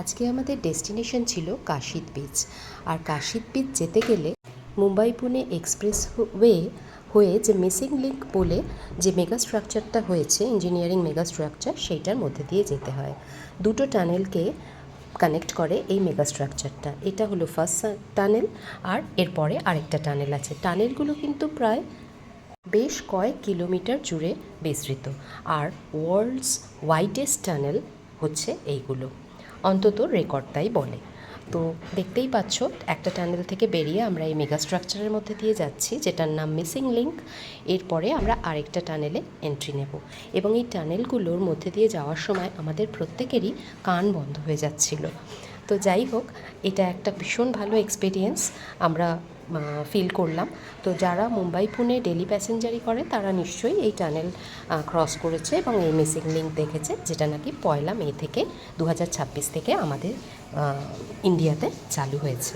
আজকে আমাদের ডেস্টিনেশন ছিল কাশিদ বিচ। আর কাশিদ বিচ যেতে গেলে মুম্বাই পুনে এক্সপ্রেস ওয়ে হয়ে যে মিসিং লিঙ্ক বলে যে মেগা স্ট্রাকচারটা হয়েছে, ইঞ্জিনিয়ারিং মেগা স্ট্রাকচার, সেইটার মধ্যে দিয়ে যেতে হয়। দুটো টানেলকে কানেক্ট করে এই মেগা স্ট্রাকচারটা। এটা হলো ফার্স্ট টানেল, আর এরপরে আরেকটা টানেল আছে। টানেলগুলো কিন্তু প্রায় বেশ কয়েক কিলোমিটার জুড়ে বিস্তৃত, আর ওয়ার্ল্ডস ওয়াইডেস্ট টানেল হচ্ছে এইগুলো, অন্তত রেকর্ড তাই বলে। তো দেখতেই পাচ্ছ, একটা টানেল থেকে বেরিয়ে আমরা এই মেগা স্ট্রাকচারের মধ্যে দিয়ে যাচ্ছি, যেটার নাম মিসিং লিঙ্ক। এরপরে আমরা আরেকটা টানেলে এন্ট্রি নেব, এবং এই টানেলগুলোর মধ্যে দিয়ে যাওয়ার সময় আমাদের প্রত্যেকেরই কান বন্ধ হয়ে যাচ্ছিল। তো যাই হোক, এটা একটা ভীষণ ভালো এক্সপিরিয়েন্স আমরা ফিল করলাম। তো যারা মুম্বাই পুনে ডেলি প্যাসেঞ্জারি করে তারা নিশ্চয়ই এই টানেল ক্রস করেছে এবং এই মিসিং লিঙ্ক দেখেছে, যেটা নাকি 1 মে থেকে 2026 থেকে আমাদের ইন্ডিয়াতে চালু হয়েছে।